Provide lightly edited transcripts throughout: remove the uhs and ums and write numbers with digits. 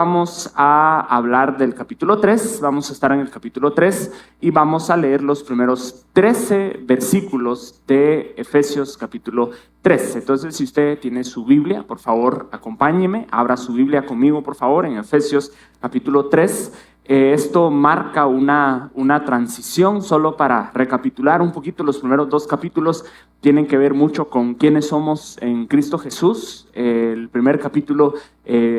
Vamos a hablar del capítulo 3, vamos a estar en el capítulo 3 y vamos a leer los primeros 13 versículos de Efesios capítulo 3. Entonces, si usted tiene su Biblia, por favor, acompáñeme, abra su Biblia conmigo, por favor, en Efesios capítulo 3. Esto marca una transición. Solo para recapitular un poquito, los primeros dos capítulos tienen que ver mucho con quiénes somos en Cristo Jesús. El primer capítulo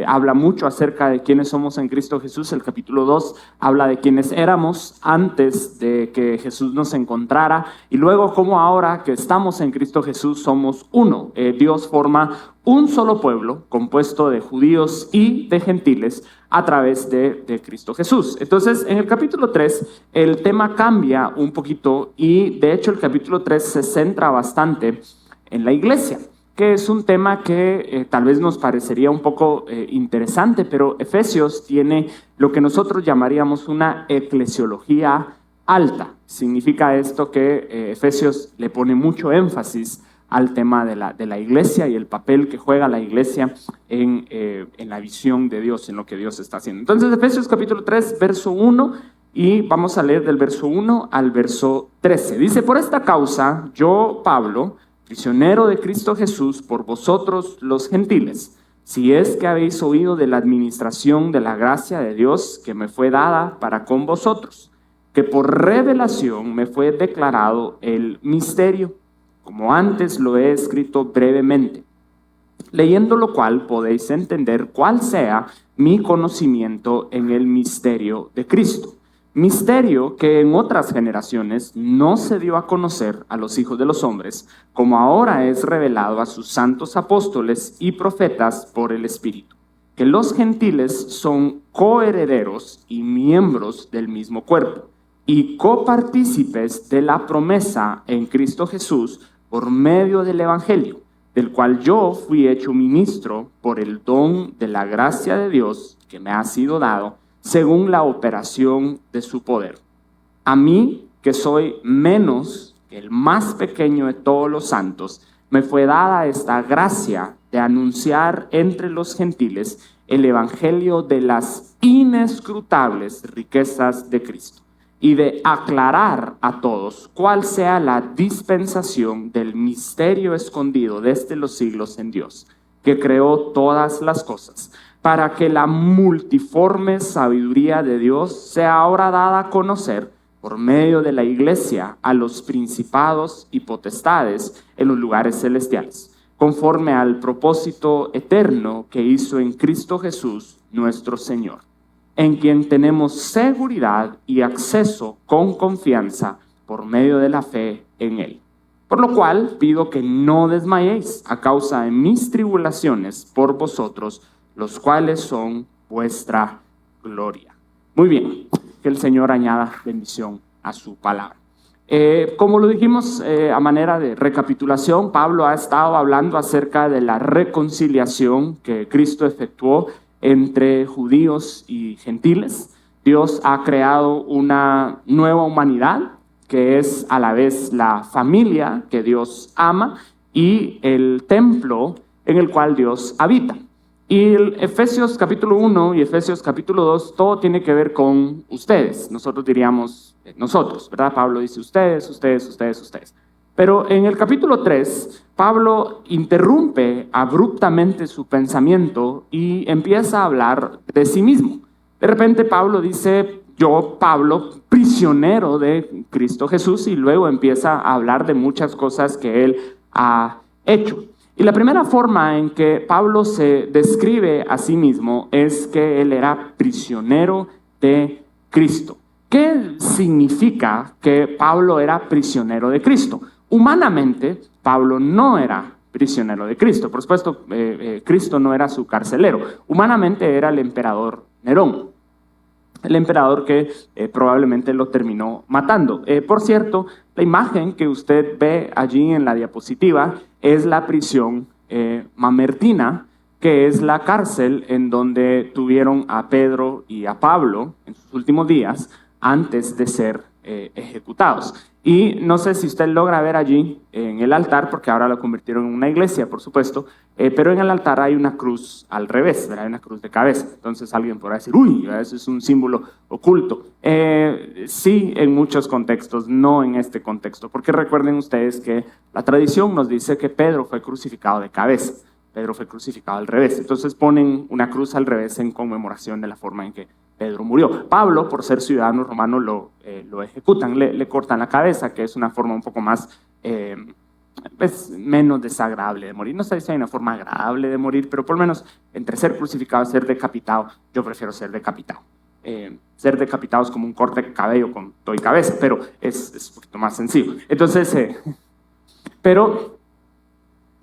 habla mucho acerca de quiénes somos en Cristo Jesús. El capítulo 2 habla de quiénes éramos antes de que Jesús nos encontrara. Y luego cómo ahora que estamos en Cristo Jesús somos uno. Dios forma un solo pueblo compuesto de judíos y de gentiles a través de Cristo Jesús. Entonces, en el capítulo 3, el tema cambia un poquito y, de hecho, el capítulo 3 se centra bastante en la iglesia, que es un tema que tal vez nos parecería un poco interesante, pero Efesios tiene lo que nosotros llamaríamos una eclesiología alta. Significa esto que Efesios le pone mucho énfasis al tema de la iglesia y el papel que juega la iglesia en la visión de Dios, en lo que Dios está haciendo. Entonces, Efesios capítulo 3, verso 1, y vamos a leer del verso 1 al verso 13. Dice: por esta causa, yo, Pablo, prisionero de Cristo Jesús, por vosotros los gentiles, si es que habéis oído de la administración de la gracia de Dios que me fue dada para con vosotros, que por revelación me fue declarado el misterio, como antes lo he escrito brevemente, leyendo lo cual podéis entender cuál sea mi conocimiento en el misterio de Cristo. Misterio que en otras generaciones no se dio a conocer a los hijos de los hombres, como ahora es revelado a sus santos apóstoles y profetas por el Espíritu, que los gentiles son coherederos y miembros del mismo cuerpo, y copartícipes de la promesa en Cristo Jesús por medio del Evangelio, del cual yo fui hecho ministro por el don de la gracia de Dios que me ha sido dado, según la operación de su poder. A mí, que soy menos que el más pequeño de todos los santos, me fue dada esta gracia de anunciar entre los gentiles el Evangelio de las inescrutables riquezas de Cristo, y de aclarar a todos cuál sea la dispensación del misterio escondido desde los siglos en Dios, que creó todas las cosas, para que la multiforme sabiduría de Dios sea ahora dada a conocer por medio de la iglesia a los principados y potestades en los lugares celestiales, conforme al propósito eterno que hizo en Cristo Jesús nuestro Señor, en quien tenemos seguridad y acceso con confianza por medio de la fe en Él. Por lo cual pido que no desmayéis a causa de mis tribulaciones por vosotros, los cuales son vuestra gloria. Muy bien, que el Señor añada bendición a su palabra. Como lo dijimos a manera de recapitulación, Pablo ha estado hablando acerca de la reconciliación que Cristo efectuó entre judíos y gentiles. Dios ha creado una nueva humanidad que es a la vez la familia que Dios ama y el templo en el cual Dios habita. Y el Efesios capítulo 1 y Efesios capítulo 2, todo tiene que ver con ustedes. Nosotros diríamos nosotros, ¿verdad? Pablo dice ustedes. Pero en el capítulo 3, Pablo interrumpe abruptamente su pensamiento y empieza a hablar de sí mismo. De repente Pablo dice: yo, Pablo, prisionero de Cristo Jesús, y luego empieza a hablar de muchas cosas que él ha hecho. Y la primera forma en que Pablo se describe a sí mismo es que él era prisionero de Cristo. ¿Qué significa que Pablo era prisionero de Cristo? Humanamente, Pablo no era prisionero de Cristo. Por supuesto, Cristo no era su carcelero. Humanamente era el emperador Nerón, el emperador que probablemente lo terminó matando. Por cierto, la imagen que usted ve allí en la diapositiva es la prisión mamertina, que es la cárcel en donde tuvieron a Pedro y a Pablo en sus últimos días antes de ser ejecutados. Y no sé si usted logra ver allí en el altar, porque ahora lo convirtieron en una iglesia, por supuesto, pero en el altar hay una cruz al revés, ¿verdad? Hay una cruz de cabeza. Entonces alguien podrá decir, uy, eso es un símbolo oculto. Sí, en muchos contextos, no en este contexto, porque recuerden ustedes que la tradición nos dice que Pedro fue crucificado de cabeza. Pedro fue crucificado al revés. Entonces ponen una cruz al revés en conmemoración de la forma en que Pedro murió. Pablo, por ser ciudadano romano, lo ejecutan, le cortan la cabeza, que es una forma un poco más, pues, menos desagradable de morir. No sé si hay una forma agradable de morir, pero por lo menos entre ser crucificado y ser decapitado, yo prefiero ser decapitado. Ser decapitado es como un corte de cabello con todo y cabeza, pero es un poquito más sencillo. Entonces,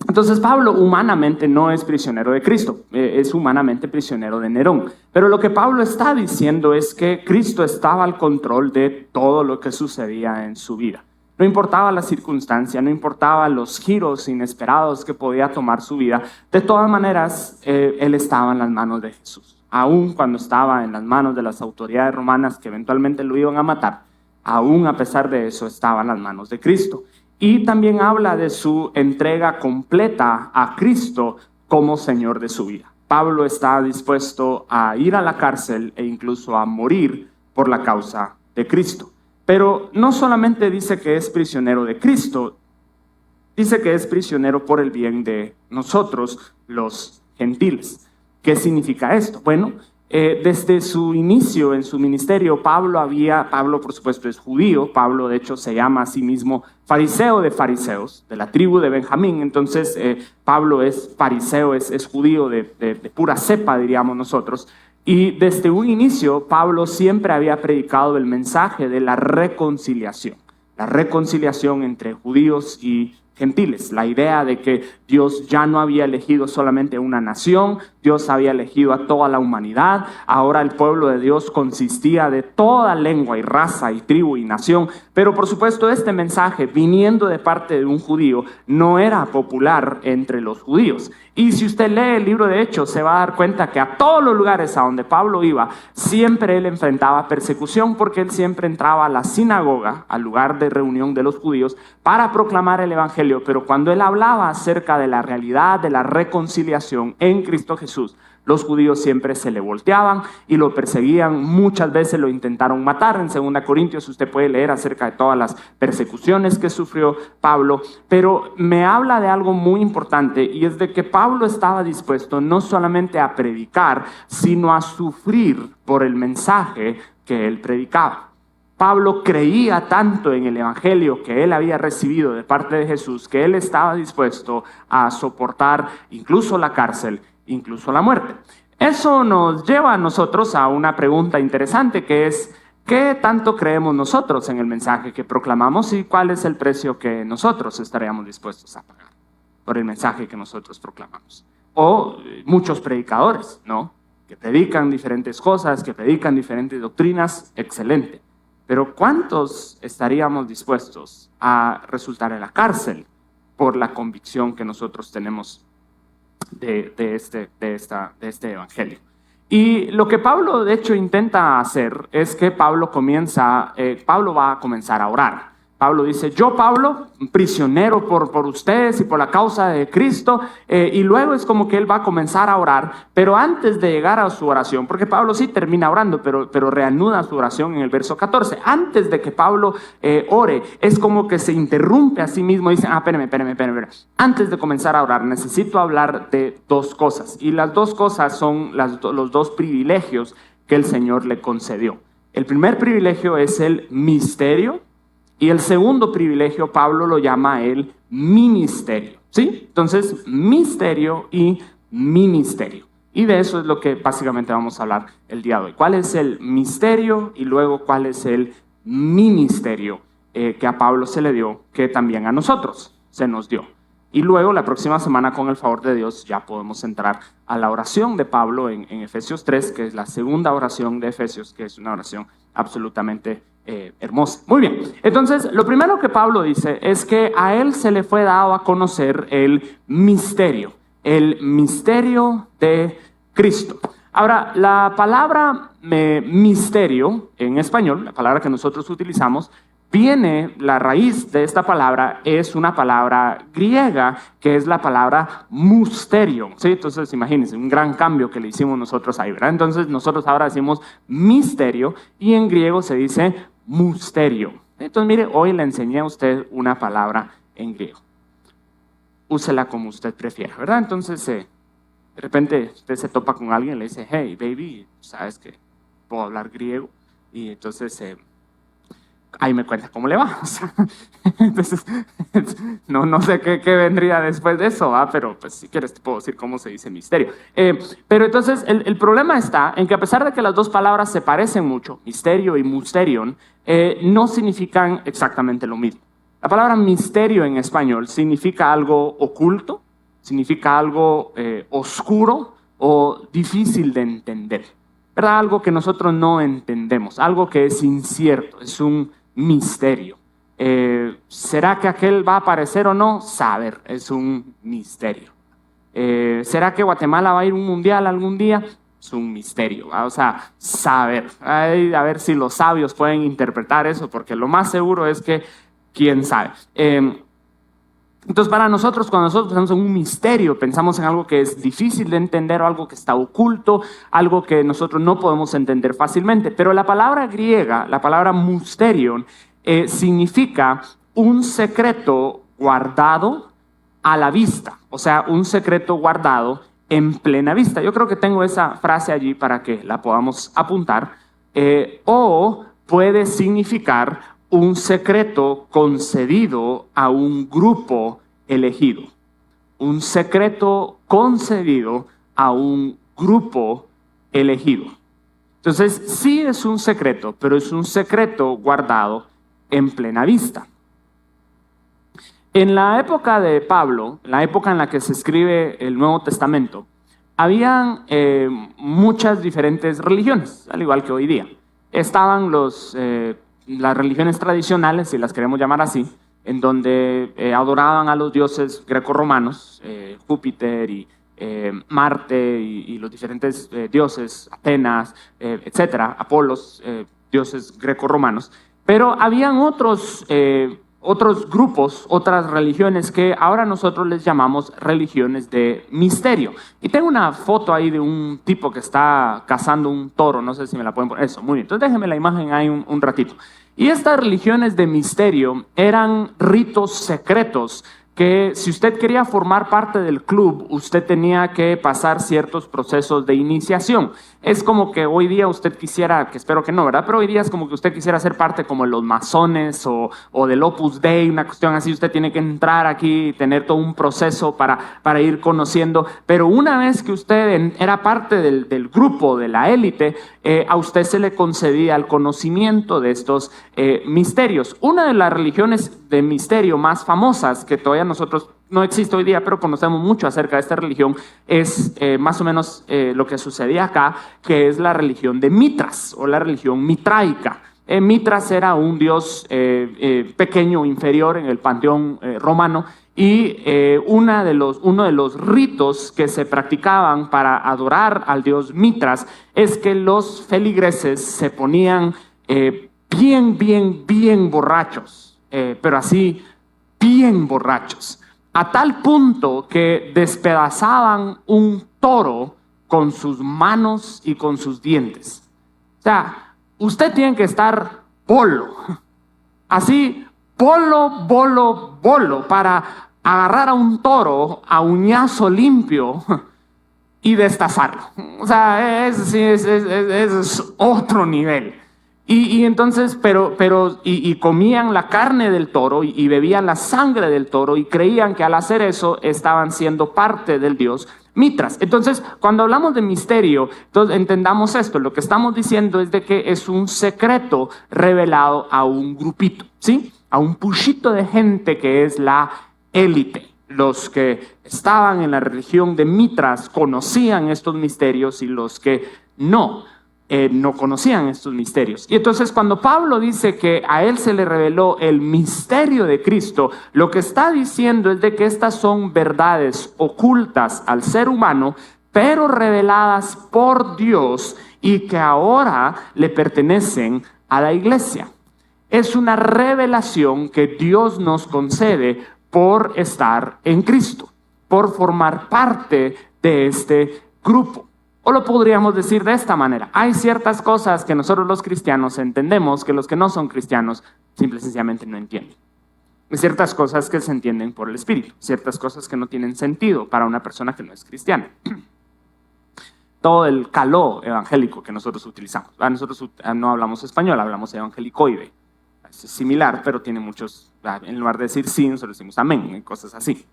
Entonces Pablo humanamente no es prisionero de Cristo, es humanamente prisionero de Nerón. Pero lo que Pablo está diciendo es que Cristo estaba al control de todo lo que sucedía en su vida. No importaba la circunstancia, no importaba los giros inesperados que podía tomar su vida. De todas maneras, él estaba en las manos de Jesús. Aún cuando estaba en las manos de las autoridades romanas que eventualmente lo iban a matar, aún a pesar de eso estaba en las manos de Cristo. Y también habla de su entrega completa a Cristo como Señor de su vida. Pablo está dispuesto a ir a la cárcel e incluso a morir por la causa de Cristo. Pero no solamente dice que es prisionero de Cristo, dice que es prisionero por el bien de nosotros, los gentiles. ¿Qué significa esto? Bueno, desde su inicio en su ministerio, Pablo por supuesto es judío. Pablo de hecho se llama a sí mismo fariseo de fariseos, de la tribu de Benjamín. Entonces Pablo es fariseo, es judío de pura cepa, diríamos nosotros. Y desde un inicio Pablo siempre había predicado el mensaje de la reconciliación entre judíos y gentiles, la idea de que Dios ya no había elegido solamente una nación, Dios había elegido a toda la humanidad. Ahora el pueblo de Dios consistía de toda lengua y raza y tribu y nación. Pero por supuesto este mensaje, viniendo de parte de un judío, no era popular entre los judíos. Y si usted lee el libro de Hechos, se va a dar cuenta que a todos los lugares a donde Pablo iba, siempre él enfrentaba persecución, porque él siempre entraba a la sinagoga, al lugar de reunión de los judíos, para proclamar el evangelio. Pero cuando él hablaba acerca de la realidad de la reconciliación en Cristo Jesús, los judíos siempre se le volteaban y lo perseguían. Muchas veces lo intentaron matar. En 2 Corintios usted puede leer acerca de todas las persecuciones que sufrió Pablo. Pero me habla de algo muy importante, y es de que Pablo estaba dispuesto no solamente a predicar, sino a sufrir por el mensaje que él predicaba. Pablo creía tanto en el evangelio que él había recibido de parte de Jesús, que él estaba dispuesto a soportar incluso la cárcel, incluso la muerte. Eso nos lleva a nosotros a una pregunta interesante, que es: ¿qué tanto creemos nosotros en el mensaje que proclamamos y cuál es el precio que nosotros estaríamos dispuestos a pagar por el mensaje que nosotros proclamamos? O muchos predicadores, ¿no?, que predican diferentes cosas, que predican diferentes doctrinas, excelente. Pero ¿cuántos estaríamos dispuestos a resultar en la cárcel por la convicción que nosotros tenemos de este evangelio? Y lo que Pablo de hecho intenta hacer es que Pablo va a comenzar a orar. Pablo dice: yo, Pablo, prisionero por ustedes y por la causa de Cristo, y luego es como que él va a comenzar a orar. Pero antes de llegar a su oración, porque Pablo sí termina orando, pero reanuda su oración en el verso 14. Antes de que Pablo ore, es como que se interrumpe a sí mismo y dice: espérame. Antes de comenzar a orar, necesito hablar de dos cosas. Y las dos cosas son los dos privilegios que el Señor le concedió. El primer privilegio es el misterio. Y el segundo privilegio Pablo lo llama el ministerio, ¿sí? Entonces, misterio y ministerio. Y de eso es lo que básicamente vamos a hablar el día de hoy. ¿Cuál es el misterio y luego cuál es el ministerio que a Pablo se le dio, que también a nosotros se nos dio? Y luego la próxima semana, con el favor de Dios, ya podemos entrar a la oración de Pablo en Efesios 3, que es la segunda oración de Efesios, que es una oración absolutamente hermosa. Muy bien, entonces lo primero que Pablo dice es que a él se le fue dado a conocer el misterio de Cristo. Ahora, la palabra misterio en español, la palabra que nosotros utilizamos, la raíz de esta palabra es una palabra griega que es la palabra musterio, ¿sí? Entonces imagínense, un gran cambio que le hicimos nosotros ahí, ¿verdad? Entonces nosotros ahora decimos misterio y en griego se dice musterio. Entonces mire, hoy le enseñé a usted una palabra en griego. Úsela como usted prefiera, ¿verdad? Entonces de repente usted se topa con alguien y le dice, hey baby, ¿sabes que puedo hablar griego? Y entonces ahí me cuenta cómo le va. O sea, entonces, no sé qué vendría después de eso, pero pues si quieres te puedo decir cómo se dice misterio. Pero entonces el problema está en que a pesar de que las dos palabras se parecen mucho, misterio y musterion, no significan exactamente lo mismo. La palabra misterio en español significa algo oculto, significa algo oscuro o difícil de entender, ¿verdad? Algo que nosotros no entendemos, algo que es incierto, es un misterio. ¿Será que aquel va a aparecer o no? Saber, es un misterio. ¿Será que Guatemala va a ir a un mundial algún día? Es un misterio, ¿va? O sea, saber. A ver si los sabios pueden interpretar eso, porque lo más seguro es que, quién sabe. Entonces, para nosotros, cuando nosotros pensamos en un misterio, pensamos en algo que es difícil de entender o algo que está oculto, algo que nosotros no podemos entender fácilmente. Pero la palabra griega, la palabra musterion, significa un secreto guardado a la vista. O sea, un secreto guardado en plena vista. Yo creo que tengo esa frase allí para que la podamos apuntar. O puede significar un secreto concedido a un grupo elegido. Un secreto concedido a un grupo elegido. Entonces, sí es un secreto, pero es un secreto guardado en plena vista. En la época de Pablo, la época en la que se escribe el Nuevo Testamento, habían muchas diferentes religiones, al igual que hoy día. Estaban las religiones tradicionales, si las queremos llamar así, en donde adoraban a los dioses grecorromanos, Júpiter y Marte y los diferentes dioses, Atenas, etcétera, Apolos, dioses grecorromanos. Pero habían otros grupos, otras religiones que ahora nosotros les llamamos religiones de misterio. Y tengo una foto ahí de un tipo que está cazando un toro, no sé si me la pueden poner. Eso, muy bien. Entonces déjenme la imagen ahí un ratito. Y estas religiones de misterio eran ritos secretos que si usted quería formar parte del club, usted tenía que pasar ciertos procesos de iniciación. Es como que hoy día usted quisiera, que espero que no, ¿verdad? Pero hoy día es como que usted quisiera ser parte como de los masones o del Opus Dei, una cuestión así. Usted tiene que entrar aquí y tener todo un proceso para ir conociendo. Pero una vez que usted era parte del grupo, de la élite, a usted se le concedía el conocimiento de estos misterios. Una de las religiones de misterio más famosas que todavía nosotros no existe hoy día, pero conocemos mucho acerca de esta religión, es más o menos lo que sucedía acá, que es la religión de Mitras o la religión mitraica. Mitras era un dios pequeño, inferior en el panteón romano, y uno de los ritos que se practicaban para adorar al dios Mitras es que los feligreses se ponían bien borrachos, pero así bien borrachos, a tal punto que despedazaban un toro con sus manos y con sus dientes. O sea, usted tiene que estar polo, así bolo, para agarrar a un toro a uñazo limpio y destazarlo. O sea, es otro nivel. Y entonces, y comían la carne del toro y bebían la sangre del toro y creían que al hacer eso estaban siendo parte del dios Mitras. Entonces, cuando hablamos de misterio, entonces entendamos esto. Lo que estamos diciendo es de que es un secreto revelado a un grupito, ¿sí? A un puchito de gente que es la élite. Los que estaban en la religión de Mitras conocían estos misterios y los que no conocían estos misterios. Y entonces cuando Pablo dice que a él se le reveló el misterio de Cristo, lo que está diciendo es de que estas son verdades ocultas al ser humano, pero reveladas por Dios y que ahora le pertenecen a la iglesia. Es una revelación que Dios nos concede por estar en Cristo, por formar parte de este grupo. O lo podríamos decir de esta manera: hay ciertas cosas que nosotros los cristianos entendemos que los que no son cristianos simple y sencillamente no entienden. Hay ciertas cosas que se entienden por el Espíritu, ciertas cosas que no tienen sentido para una persona que no es cristiana. Todo el caló evangélico que nosotros utilizamos. Nosotros no hablamos español, hablamos evangelicoide. Es similar, pero tiene muchos, en lugar de decir sí, nosotros decimos amén, y cosas así.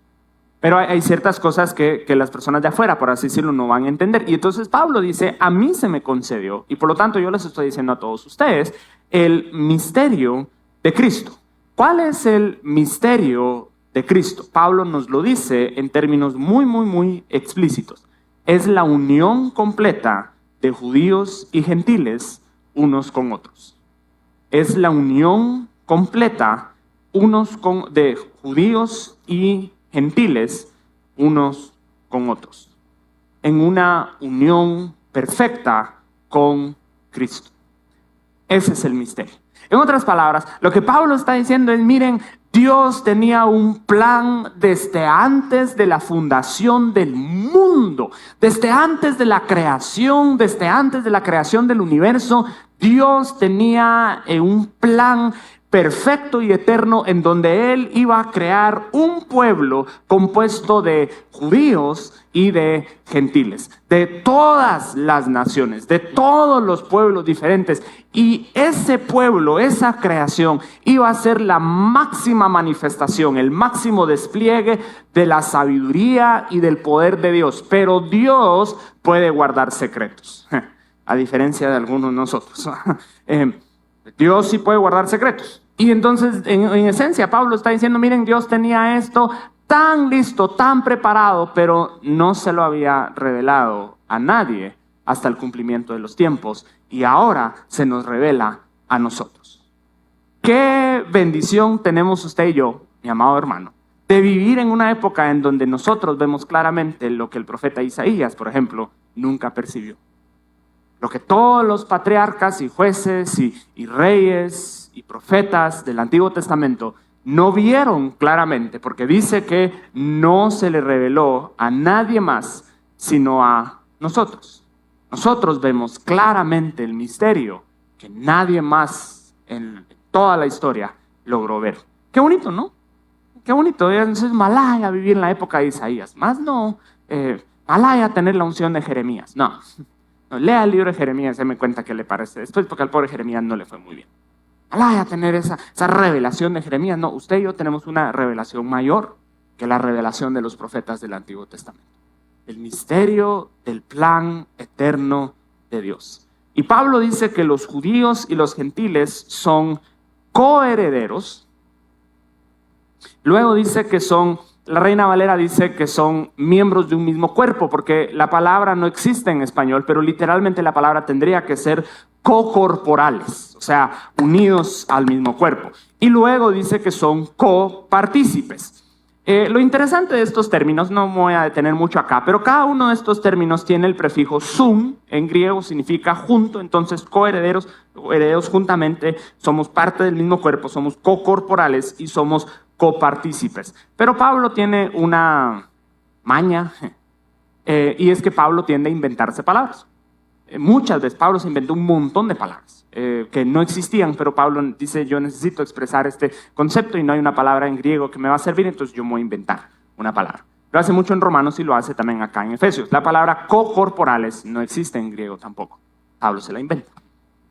Pero hay ciertas cosas que las personas de afuera, por así decirlo, no van a entender. Y entonces Pablo dice: a mí se me concedió, y por lo tanto yo les estoy diciendo a todos ustedes, el misterio de Cristo. ¿Cuál es el misterio de Cristo? Pablo nos lo dice en términos muy explícitos. Es la unión completa de judíos y gentiles unos con otros. Es la unión completa de judíos y gentiles unos con otros, en una unión perfecta con Cristo. Ese es el misterio. En otras palabras, lo que Pablo está diciendo es: miren, Dios tenía un plan desde antes de la fundación del mundo, desde antes de la creación, del universo. Dios tenía un plan perfecto y eterno en donde Él iba a crear un pueblo compuesto de judíos y de gentiles, de todas las naciones, de todos los pueblos diferentes. Y ese pueblo, esa creación, iba a ser la máxima manifestación, el máximo despliegue de la sabiduría y del poder de Dios. Pero Dios puede guardar secretos, a diferencia de algunos de nosotros. Dios sí puede guardar secretos. Y entonces, en esencia, Pablo está diciendo: miren, Dios tenía esto tan listo, tan preparado, pero no se lo había revelado a nadie hasta el cumplimiento de los tiempos. Y ahora se nos revela a nosotros. Qué bendición tenemos usted y yo, mi amado hermano, de vivir en una época en donde nosotros vemos claramente lo que el profeta Isaías, por ejemplo, nunca percibió. Lo que todos los patriarcas y jueces y reyes y profetas del Antiguo Testamento no vieron claramente, porque dice que no se le reveló a nadie más sino a nosotros. Nosotros vemos claramente el misterio que nadie más en toda la historia logró ver. Qué bonito, ¿no? Qué bonito. Es malaya vivir en la época de Isaías. Más no, malaya tener la unción de Jeremías. No, lea el libro de Jeremías y se me cuenta qué le parece después, porque al pobre Jeremías no le fue muy bien. A tener esa revelación de Jeremías. No, usted y yo tenemos una revelación mayor que la revelación de los profetas del Antiguo Testamento. El misterio del plan eterno de Dios. Y Pablo dice que los judíos y los gentiles son coherederos. Luego dice que son, la Reina Valera dice que son miembros de un mismo cuerpo, porque la palabra no existe en español, pero literalmente la palabra tendría que ser cocorporales, o sea, unidos al mismo cuerpo. Y luego dice que son copartícipes. Lo interesante de estos términos, no me voy a detener mucho acá, pero cada uno de estos términos tiene el prefijo sum, en griego significa junto. Entonces coherederos, herederos juntamente, somos parte del mismo cuerpo, somos cocorporales y somos copartícipes. Pero Pablo tiene una maña, y es que Pablo tiende a inventarse palabras. Muchas veces Pablo se inventó un montón de palabras que no existían, pero Pablo dice: yo necesito expresar este concepto y no hay una palabra en griego que me va a servir, entonces yo me voy a inventar una palabra. Lo hace mucho en Romanos y lo hace también acá en Efesios. La palabra cocorporales no existe en griego tampoco. Pablo se la inventa.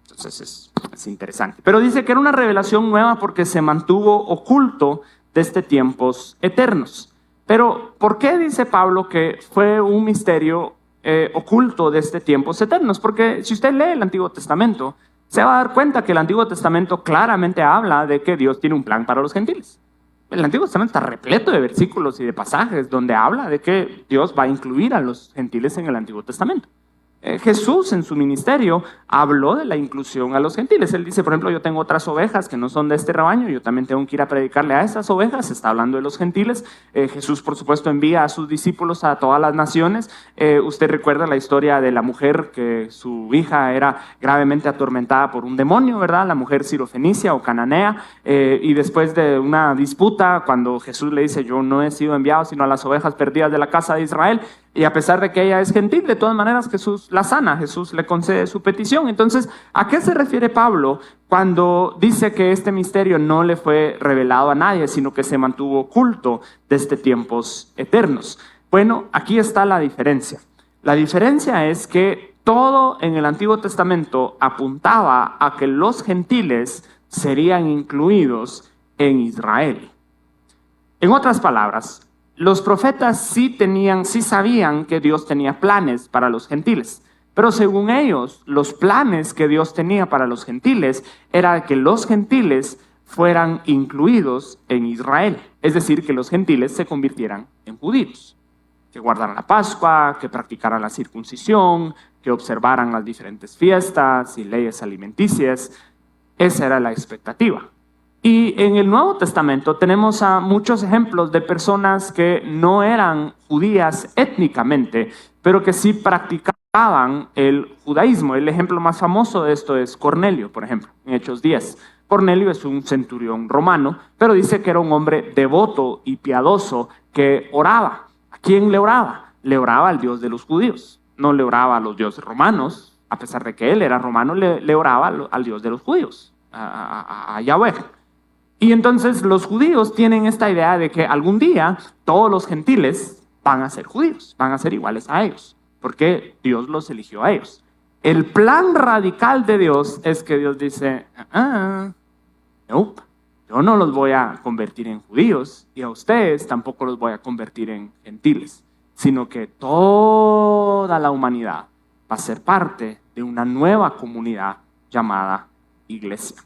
Entonces es interesante. Pero dice que era una revelación nueva porque se mantuvo oculto desde tiempos eternos. Pero ¿por qué dice Pablo que fue un misterio oculto desde tiempos eternos? Porque si usted lee el Antiguo Testamento, se va a dar cuenta que el Antiguo Testamento claramente habla de que Dios tiene un plan para los gentiles. El Antiguo Testamento está repleto de versículos y de pasajes donde habla de que Dios va a incluir a los gentiles en el Antiguo Testamento. Jesús en su ministerio habló de la inclusión a los gentiles. Él dice, por ejemplo, yo tengo otras ovejas que no son de este rebaño, yo también tengo que ir a predicarle a esas ovejas. Está hablando de los gentiles. Jesús, por supuesto, envía a sus discípulos a todas las naciones. Usted recuerda la historia de la mujer que su hija era gravemente atormentada por un demonio, ¿verdad? La mujer sirofenicia o cananea. Y después de una disputa, cuando Jesús le dice, yo no he sido enviado sino a las ovejas perdidas de la casa de Israel, y a pesar de que ella es gentil, de todas maneras Jesús la sana, Jesús le concede su petición. Entonces, ¿a qué se refiere Pablo cuando dice que este misterio no le fue revelado a nadie, sino que se mantuvo oculto desde tiempos eternos? Bueno, aquí está la diferencia. La diferencia es que todo en el Antiguo Testamento apuntaba a que los gentiles serían incluidos en Israel. En otras palabras, los profetas sí sabían que Dios tenía planes para los gentiles, pero según ellos, los planes que Dios tenía para los gentiles era que los gentiles fueran incluidos en Israel, es decir, que los gentiles se convirtieran en judíos, que guardaran la Pascua, que practicaran la circuncisión, que observaran las diferentes fiestas y leyes alimenticias. Esa era la expectativa. Y en el Nuevo Testamento tenemos a muchos ejemplos de personas que no eran judías étnicamente, pero que sí practicaban el judaísmo. El ejemplo más famoso de esto es Cornelio, por ejemplo, en Hechos 10. Cornelio es un centurión romano, pero dice que era un hombre devoto y piadoso que oraba. ¿A quién le oraba? Le oraba al Dios de los judíos. No le oraba a los dioses romanos, a pesar de que él era romano, le oraba al Dios de los judíos, a Yahweh. Y entonces los judíos tienen esta idea de que algún día todos los gentiles van a ser judíos, van a ser iguales a ellos, porque Dios los eligió a ellos. El plan radical de Dios es que Dios dice, nope, yo no los voy a convertir en judíos y a ustedes tampoco los voy a convertir en gentiles, sino que toda la humanidad va a ser parte de una nueva comunidad llamada iglesia,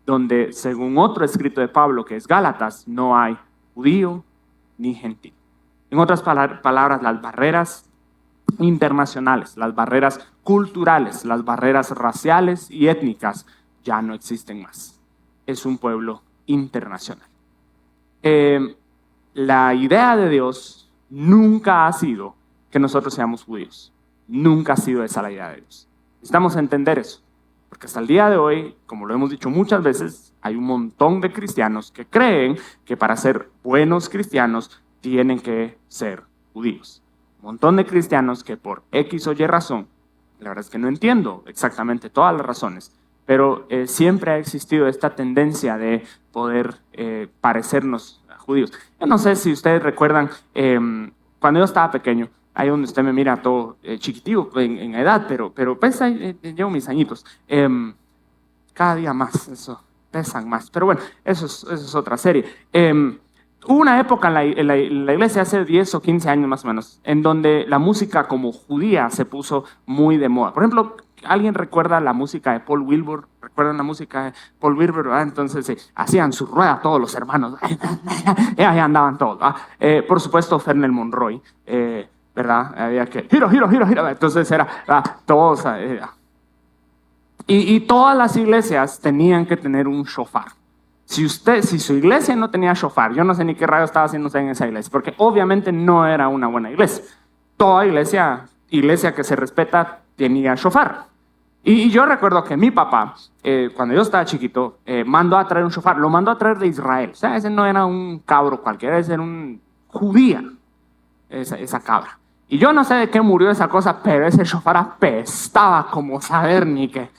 donde según otro escrito de Pablo, que es Gálatas, no hay judío ni gentil. En otras palabras, las barreras internacionales, las barreras culturales, las barreras raciales y étnicas ya no existen más. Es un pueblo internacional. La idea de Dios nunca ha sido que nosotros seamos judíos. Nunca ha sido esa la idea de Dios. Necesitamos entender eso. Porque hasta el día de hoy, como lo hemos dicho muchas veces, hay un montón de cristianos que creen que para ser buenos cristianos tienen que ser judíos. Un montón de cristianos que por X o Y razón, la verdad es que no entiendo exactamente todas las razones, pero siempre ha existido esta tendencia de poder parecernos a judíos. Yo no sé si ustedes recuerdan, cuando yo estaba pequeño, ahí donde usted me mira todo chiquitito en edad, pero pesa, llevo mis añitos. Cada día más, eso, pesan más. Pero bueno, eso es otra serie. Hubo una época en la iglesia, hace 10 o 15 años más o menos, en donde la música como judía se puso muy de moda. Por ejemplo, ¿alguien recuerda la música de Paul Wilbur? ¿Recuerdan la música de Paul Wilbur? ¿Verdad? Entonces hacían su rueda todos los hermanos. Y ahí andaban todos. Por supuesto, Fernel Monroy. ¿Verdad? Había que, giro. Entonces era todos. Y todas las iglesias tenían que tener un shofar. Si su iglesia no tenía shofar, yo no sé ni qué rayo estaba haciendo usted en esa iglesia, porque obviamente no era una buena iglesia. Toda iglesia que se respeta tenía shofar. Y yo recuerdo que mi papá, cuando yo estaba chiquito, mandó a traer un shofar. Lo mandó a traer de Israel. O sea, ese no era un cabro cualquiera, ese era un judía, esa cabra. Y yo no sé de qué murió esa cosa, pero ese shofar apestaba como saber ni qué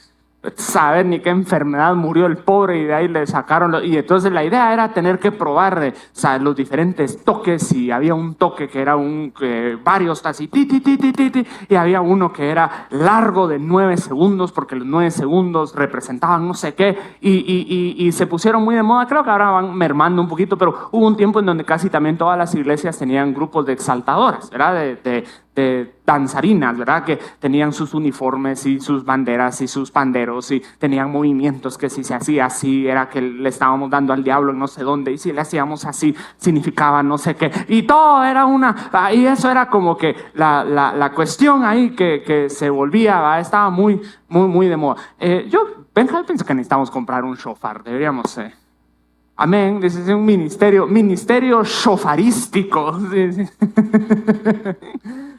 enfermedad murió el pobre, y de ahí le sacaron. Y entonces la idea era tener que probar los diferentes toques, y había un toque que era varios así, y había uno que era largo de 9 segundos, porque los 9 segundos representaban no sé qué, y se pusieron muy de moda. Creo que ahora van mermando un poquito, pero hubo un tiempo en donde casi también todas las iglesias tenían grupos de exaltadores, ¿verdad? danzarinas, ¿verdad? Que tenían sus uniformes y sus banderas y sus panderos y tenían movimientos que si se hacía así era que le estábamos dando al diablo en no sé dónde, y si le hacíamos así significaba no sé qué, y todo era y eso era como que la cuestión ahí que se volvía, ¿verdad? Estaba muy de moda. Benja, pienso que necesitamos comprar un shofar, deberíamos... Amén, dice, es un ministerio shofarístico. Sí.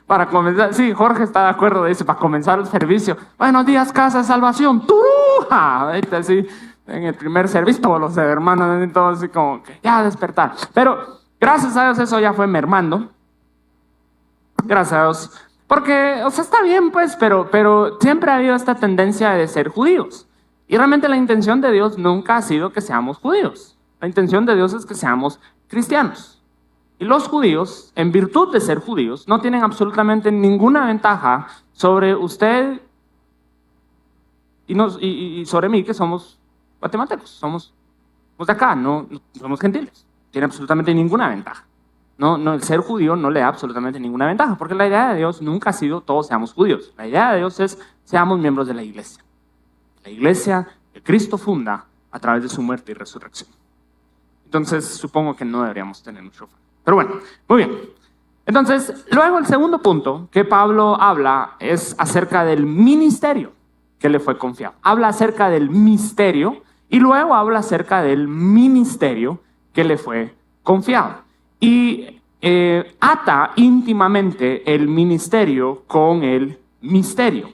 Para comenzar, sí, Jorge está de acuerdo, dice, para comenzar el servicio. Buenos días, Casa de Salvación, ¡turuja! Así, en el primer servicio, todos los hermanos, todos así como que ya despertar. Pero gracias a Dios eso ya fue mermando. Gracias a Dios. Porque, o sea, está bien pues, pero siempre ha habido esta tendencia de ser judíos. Y realmente la intención de Dios nunca ha sido que seamos judíos. La intención de Dios es que seamos cristianos. Y los judíos, en virtud de ser judíos, no tienen absolutamente ninguna ventaja sobre usted y sobre mí, que somos guatemaltecos, somos de acá, no somos gentiles. Tiene absolutamente ninguna ventaja. No, el ser judío no le da absolutamente ninguna ventaja, porque la idea de Dios nunca ha sido todos seamos judíos. La idea de Dios es seamos miembros de la iglesia. La iglesia que Cristo funda a través de su muerte y resurrección. Entonces, supongo que no deberíamos tener un shofar. Pero bueno, muy bien. Entonces, luego el segundo punto que Pablo habla es acerca del ministerio que le fue confiado. Habla acerca del misterio y luego habla acerca del ministerio que le fue confiado. Y ata íntimamente el ministerio con el misterio.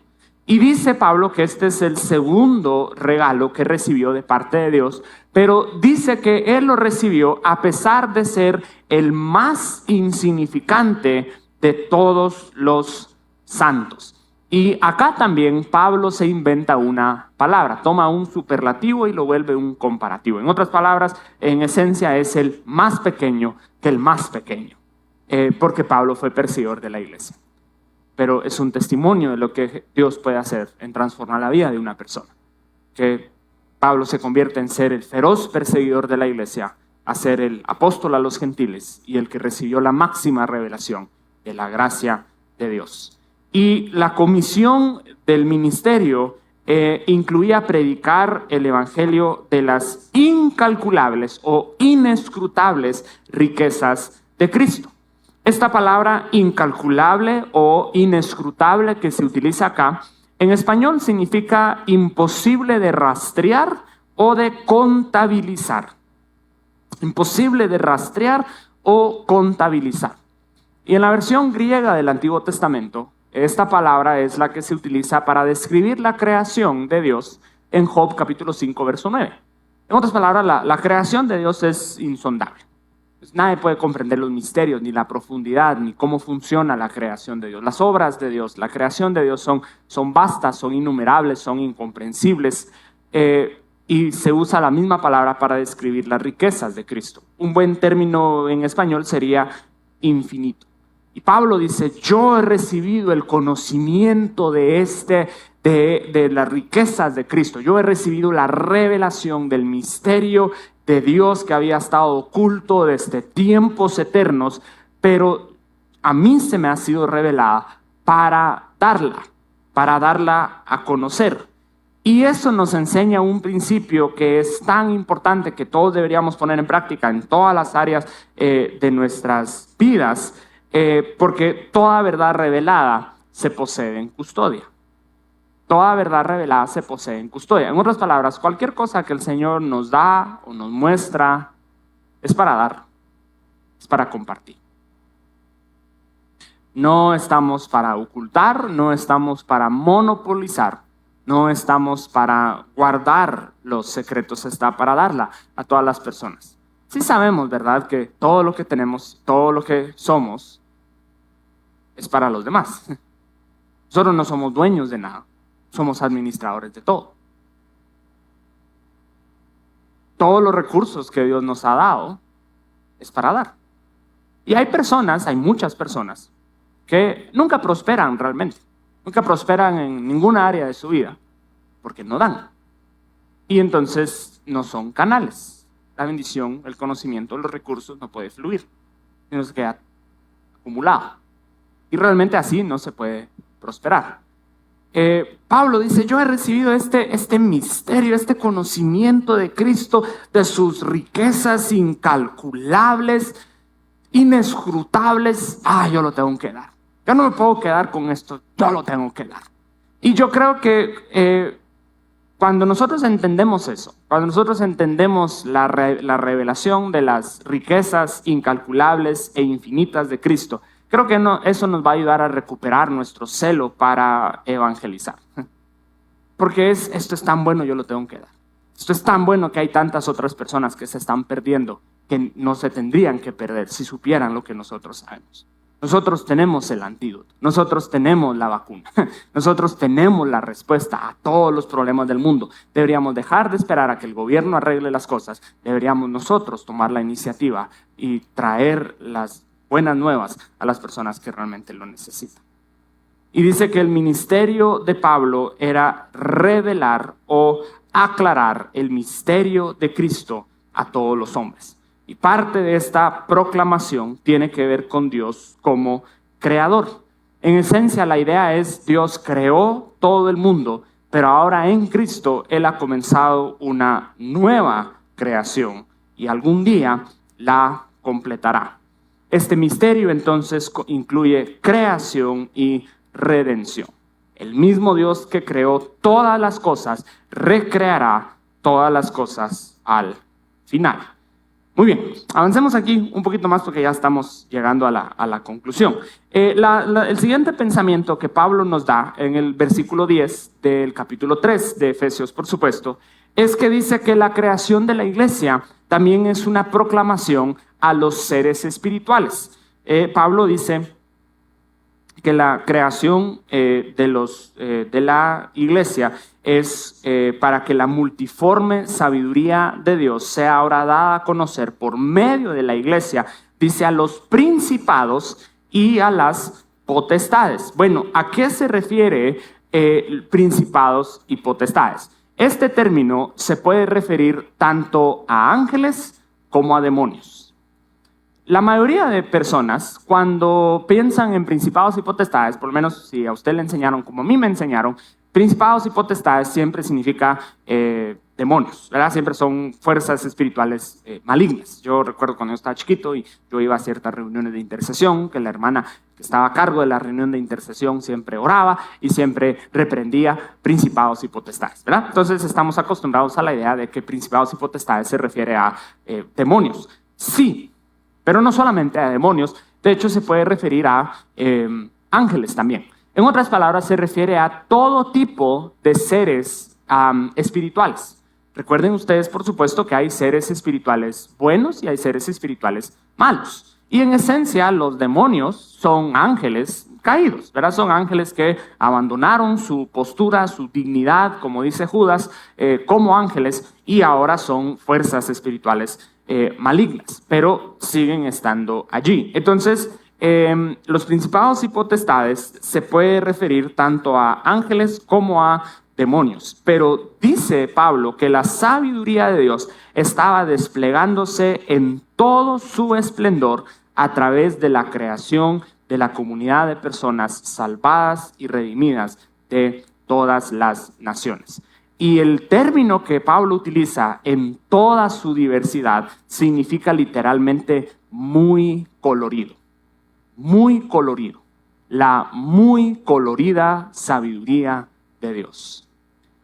Y dice Pablo que este es el segundo regalo que recibió de parte de Dios, pero dice que él lo recibió a pesar de ser el más insignificante de todos los santos. Y acá también Pablo se inventa una palabra, toma un superlativo y lo vuelve un comparativo. En otras palabras, en esencia es el más pequeño que el más pequeño, porque Pablo fue perseguidor de la iglesia. Pero es un testimonio de lo que Dios puede hacer en transformar la vida de una persona. Que Pablo se convierte en ser el feroz perseguidor de la iglesia, a ser el apóstol a los gentiles y el que recibió la máxima revelación de la gracia de Dios. Y la comisión del ministerio incluía predicar el evangelio de las incalculables o inescrutables riquezas de Cristo. Esta palabra incalculable o inescrutable que se utiliza acá, en español significa imposible de rastrear o de contabilizar. Imposible de rastrear o contabilizar. Y en la versión griega del Antiguo Testamento, esta palabra es la que se utiliza para describir la creación de Dios en Job capítulo 5, verso 9. En otras palabras, la creación de Dios es insondable. Nadie puede comprender los misterios, ni la profundidad, ni cómo funciona la creación de Dios. Las obras de Dios, la creación de Dios son vastas, son innumerables, son incomprensibles. Y se usa la misma palabra para describir las riquezas de Cristo. Un buen término en español sería infinito. Y Pablo dice, yo he recibido el conocimiento de las riquezas de Cristo. Yo he recibido la revelación del misterio de Dios que había estado oculto desde tiempos eternos, pero a mí se me ha sido revelada para darla a conocer. Y eso nos enseña un principio que es tan importante que todos deberíamos poner en práctica en todas las áreas de nuestras vidas, porque toda verdad revelada se posee en custodia. Toda verdad revelada se posee en custodia. En otras palabras, cualquier cosa que el Señor nos da o nos muestra es para dar, es para compartir. No estamos para ocultar, no estamos para monopolizar, no estamos para guardar los secretos, está para darla a todas las personas. Sí sabemos, ¿verdad?, que todo lo que tenemos, todo lo que somos, es para los demás. Nosotros no somos dueños de nada. Somos administradores de todo. Todos los recursos que Dios nos ha dado es para dar. Y hay muchas personas que nunca prosperan realmente. Nunca prosperan en ninguna área de su vida porque no dan. Y entonces no son canales. La bendición, el conocimiento, los recursos no puede fluir. Sino se queda acumulado. Y realmente así no se puede prosperar. Pablo dice, yo he recibido este misterio, este conocimiento de Cristo, de sus riquezas incalculables, inescrutables. Yo lo tengo que dar. Yo no me puedo quedar con esto, yo lo tengo que dar. Y yo creo que cuando nosotros entendemos eso, cuando nosotros entendemos la revelación de las riquezas incalculables e infinitas de Cristo, creo que eso nos va a ayudar a recuperar nuestro celo para evangelizar. Porque esto es tan bueno, yo lo tengo que dar. Esto es tan bueno que hay tantas otras personas que se están perdiendo, que no se tendrían que perder si supieran lo que nosotros sabemos. Nosotros tenemos el antídoto, nosotros tenemos la vacuna, nosotros tenemos la respuesta a todos los problemas del mundo. Deberíamos dejar de esperar a que el gobierno arregle las cosas, deberíamos nosotros tomar la iniciativa y traer las buenas nuevas a las personas que realmente lo necesitan. Y dice que el ministerio de Pablo era revelar o aclarar el misterio de Cristo a todos los hombres. Y parte de esta proclamación tiene que ver con Dios como creador. En esencia, la idea es Dios creó todo el mundo, pero ahora en Cristo Él ha comenzado una nueva creación y algún día la completará. Este misterio entonces incluye creación y redención. El mismo Dios que creó todas las cosas recreará todas las cosas al final. Muy bien, avancemos aquí un poquito más porque ya estamos llegando a la conclusión. El siguiente pensamiento que Pablo nos da en el versículo 10 del capítulo 3 de Efesios, por supuesto, es que dice que la creación de la iglesia también es una proclamación a los seres espirituales. Pablo dice que la creación de la iglesia es para que la multiforme sabiduría de Dios sea ahora dada a conocer por medio de la iglesia, dice a los principados y a las potestades. Bueno, ¿a qué se refiere principados y potestades? Este término se puede referir tanto a ángeles como a demonios. La mayoría de personas, cuando piensan en principados y potestades, por lo menos si a usted le enseñaron como a mí me enseñaron, principados y potestades siempre significa demonios, ¿verdad? Siempre son fuerzas espirituales malignas. Yo recuerdo cuando yo estaba chiquito y yo iba a ciertas reuniones de intercesión, que la hermana que estaba a cargo de la reunión de intercesión siempre oraba y siempre reprendía principados y potestades, ¿verdad? Entonces estamos acostumbrados a la idea de que principados y potestades se refiere a demonios. Sí, pero no solamente a demonios, de hecho se puede referir a ángeles también. En otras palabras, se refiere a todo tipo de seres espirituales. Recuerden ustedes, por supuesto, que hay seres espirituales buenos y hay seres espirituales malos. Y en esencia, los demonios son ángeles caídos, ¿verdad? Son ángeles que abandonaron su postura, su dignidad, como dice Judas, como ángeles, y ahora son fuerzas espirituales malignas, pero siguen estando allí. Entonces, los principados y potestades se puede referir tanto a ángeles como a demonios, pero dice Pablo que la sabiduría de Dios estaba desplegándose en todo su esplendor a través de la creación de la comunidad de personas salvadas y redimidas de todas las naciones. Y el término que Pablo utiliza en toda su diversidad significa literalmente muy colorido. Muy colorido. La muy colorida sabiduría de Dios.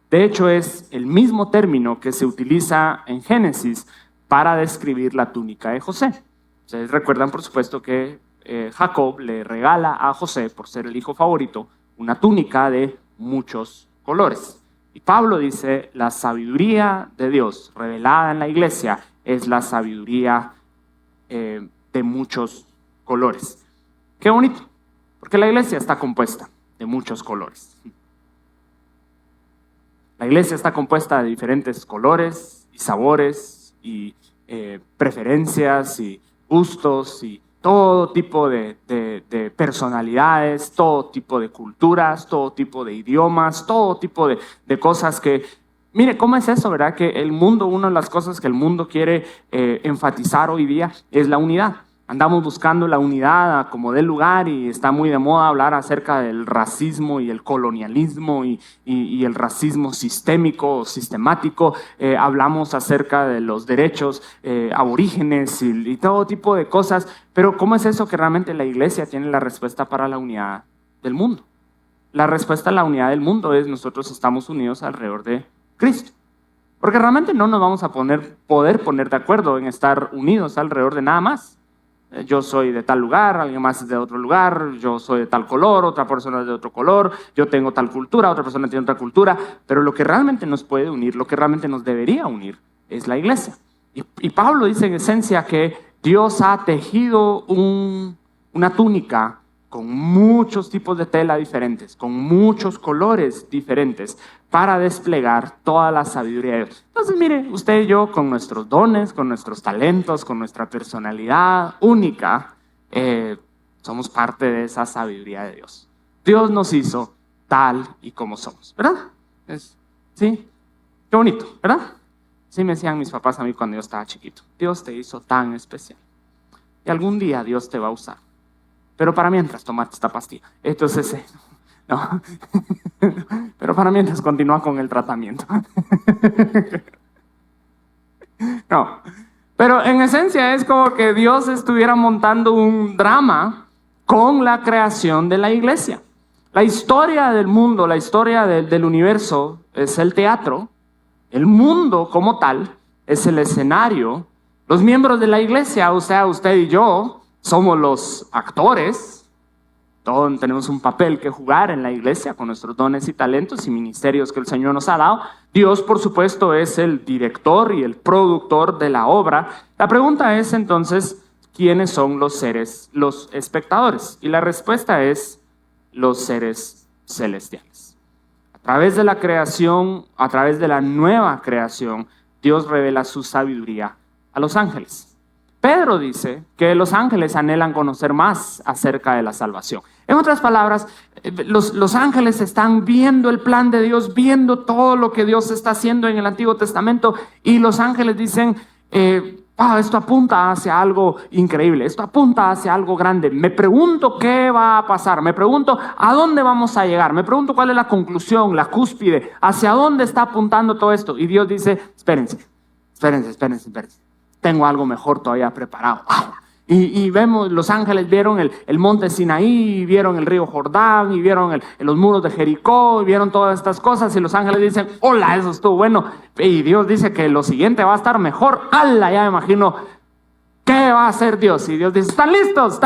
De hecho, es el mismo término que se utiliza en Génesis para describir la túnica de José. Ustedes recuerdan, por supuesto, que Jacob le regala a José, por ser el hijo favorito, una túnica de muchos colores. Y Pablo dice, la sabiduría de Dios revelada en la iglesia es la sabiduría de muchos colores. Qué bonito, porque la iglesia está compuesta de muchos colores. La iglesia está compuesta de diferentes colores y sabores y preferencias y gustos y todo tipo de personalidades, todo tipo de culturas, todo tipo de idiomas, todo tipo de cosas que... Mire, ¿cómo es eso, verdad? Que el mundo, una de las cosas que el mundo quiere enfatizar hoy día es la unidad. andamos buscando la unidad como del lugar y está muy de moda hablar acerca del racismo y el colonialismo y el racismo sistémico o sistemático. Hablamos acerca de los derechos aborígenes y todo tipo de cosas, pero ¿cómo es eso que realmente la iglesia tiene la respuesta para la unidad del mundo? La respuesta a la unidad del mundo es: nosotros estamos unidos alrededor de Cristo. Porque realmente no nos vamos a poder poner de acuerdo en estar unidos alrededor de nada más. Yo soy de tal lugar, alguien más es de otro lugar, yo soy de tal color, otra persona es de otro color, yo tengo tal cultura, otra persona tiene otra cultura, pero lo que realmente nos puede unir, lo que realmente nos debería unir, es la iglesia. Y Pablo dice en esencia que Dios ha tejido una túnica con muchos tipos de tela diferentes, con muchos colores diferentes, para desplegar toda la sabiduría de Dios. Entonces, mire, usted y yo, con nuestros dones, con nuestros talentos, con nuestra personalidad única, somos parte de esa sabiduría de Dios. Dios nos hizo tal y como somos, ¿verdad? ¿Sí? Qué bonito, ¿verdad? Sí me decían mis papás a mí cuando yo estaba chiquito: Dios te hizo tan especial y algún día Dios te va a usar. Pero para mientras, tomate esta pastilla. Entonces, no. Pero para mientras, continúa con el tratamiento. No. Pero en esencia es como que Dios estuviera montando un drama con la creación de la iglesia. La historia del mundo, la historia del universo es el teatro. El mundo como tal es el escenario. Los miembros de la iglesia, o sea, usted y yo, somos los actores. Todos tenemos un papel que jugar en la iglesia con nuestros dones y talentos y ministerios que el Señor nos ha dado. Dios, por supuesto, es el director y el productor de la obra. La pregunta es entonces: ¿quiénes son los seres, los espectadores? Y la respuesta es: los seres celestiales. A través de la creación, a través de la nueva creación, Dios revela su sabiduría a los ángeles. Pedro dice que los ángeles anhelan conocer más acerca de la salvación. En otras palabras, los ángeles están viendo el plan de Dios, viendo todo lo que Dios está haciendo en el Antiguo Testamento, y los ángeles dicen: esto apunta hacia algo increíble, esto apunta hacia algo grande. Me pregunto qué va a pasar, me pregunto a dónde vamos a llegar, me pregunto cuál es la conclusión, la cúspide, hacia dónde está apuntando todo esto. Y Dios dice: espérense. Tengo algo mejor todavía preparado. Y vemos, los ángeles vieron el monte Sinaí, vieron el río Jordán, y vieron los muros de Jericó, y vieron todas estas cosas, y los ángeles dicen: hola, eso estuvo bueno. Y Dios dice que lo siguiente va a estar mejor. ¡Hala! Ya me imagino qué va a hacer Dios. Y Dios dice: ¿están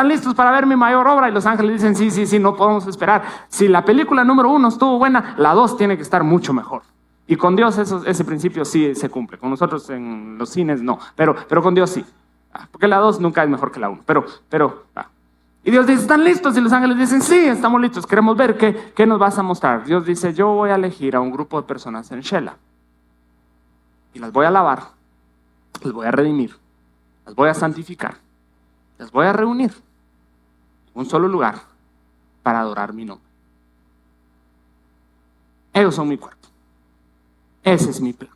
listos para ver mi mayor obra? Y los ángeles dicen: sí, no podemos esperar. Si la película número 1 estuvo buena, la 2 tiene que estar mucho mejor. Y con Dios ese principio sí se cumple. Con nosotros en los cines no, pero con Dios sí. Porque la 2 nunca es mejor que la 1. Y Dios dice: ¿están listos? Y los ángeles dicen: sí, estamos listos, queremos ver qué nos vas a mostrar. Dios dice: yo voy a elegir a un grupo de personas en Shela y las voy a lavar, las voy a redimir, las voy a santificar, las voy a reunir en un solo lugar para adorar mi nombre. Ellos son mi cuerpo. Ese es mi plan.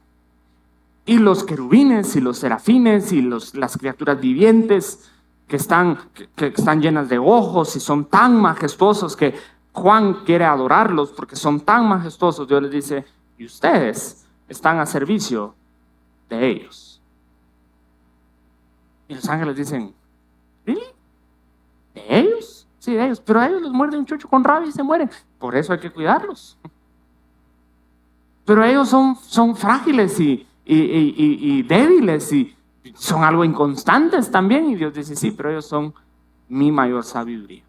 Y los querubines y los serafines y las criaturas vivientes que están llenas de ojos y son tan majestuosos que Juan quiere adorarlos porque son tan majestuosos, Dios les dice: y ustedes están a servicio de ellos. Y los ángeles dicen: ¿really? ¿De ellos? Sí, de ellos. Pero a ellos los muerde un chucho con rabia y se mueren. Por eso hay que cuidarlos. Pero ellos son frágiles y débiles y son algo inconstantes también. Y Dios dice: sí, pero ellos son mi mayor sabiduría.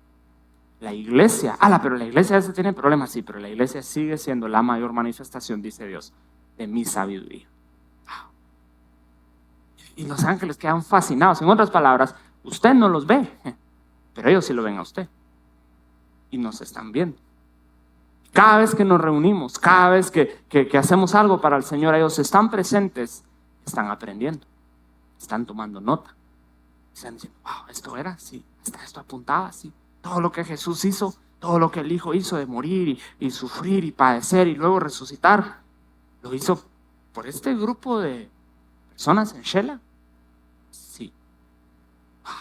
La iglesia, pero la iglesia a veces tiene problemas, sí, pero la iglesia sigue siendo la mayor manifestación, dice Dios, de mi sabiduría. Y los ángeles quedan fascinados. En otras palabras, usted no los ve, pero ellos sí lo ven a usted. Y nos están viendo. Cada vez que nos reunimos, cada vez que hacemos algo para el Señor, ellos están presentes, están aprendiendo, están tomando nota. Están diciendo: wow, esto era así, esto apuntaba así. Todo lo que Jesús hizo, todo lo que el Hijo hizo de morir y sufrir y padecer y luego resucitar, lo hizo por este grupo de personas en Shela. Sí. Wow.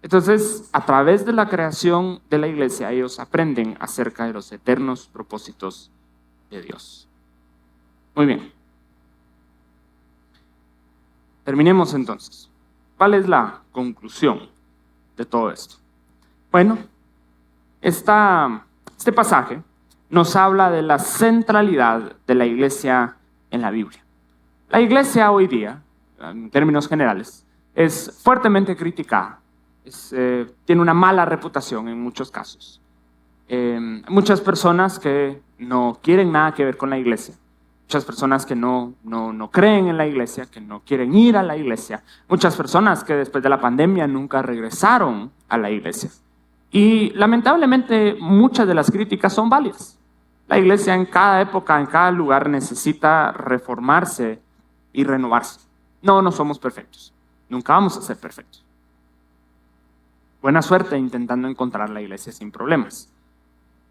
Entonces, a través de la creación de la iglesia, ellos aprenden acerca de los eternos propósitos de Dios. Muy bien. Terminemos entonces. ¿Cuál es la conclusión de todo esto? Bueno, este pasaje nos habla de la centralidad de la iglesia en la Biblia. La iglesia hoy día, en términos generales, es fuertemente criticada. Tiene una mala reputación en muchos casos. Muchas personas que no quieren nada que ver con la iglesia. Muchas personas que no creen en la iglesia, que no quieren ir a la iglesia. Muchas personas que después de la pandemia nunca regresaron a la iglesia. Y lamentablemente muchas de las críticas son válidas. La iglesia en cada época, en cada lugar necesita reformarse y renovarse. No somos perfectos. Nunca vamos a ser perfectos. Buena suerte intentando encontrar la iglesia sin problemas.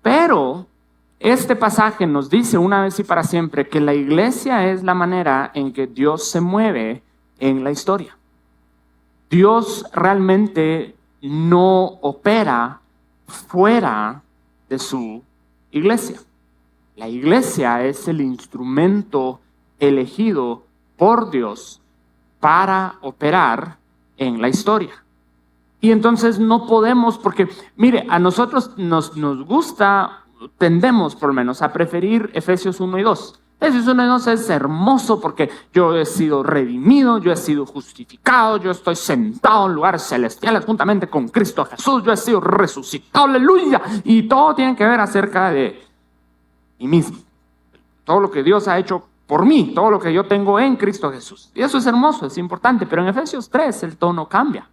Pero este pasaje nos dice una vez y para siempre que la iglesia es la manera en que Dios se mueve en la historia. Dios realmente no opera fuera de su iglesia. La iglesia es el instrumento elegido por Dios para operar en la historia. Y entonces no podemos, porque mire, a nosotros nos gusta, tendemos por lo menos a preferir Efesios 1 y 2. Efesios 1 y 2 es hermoso porque yo he sido redimido, yo he sido justificado, yo estoy sentado en lugares celestiales juntamente con Cristo Jesús, yo he sido resucitado, aleluya. Y todo tiene que ver acerca de mí mismo. Todo lo que Dios ha hecho por mí, todo lo que yo tengo en Cristo Jesús. Y eso es hermoso, es importante, pero en Efesios 3 el tono cambia.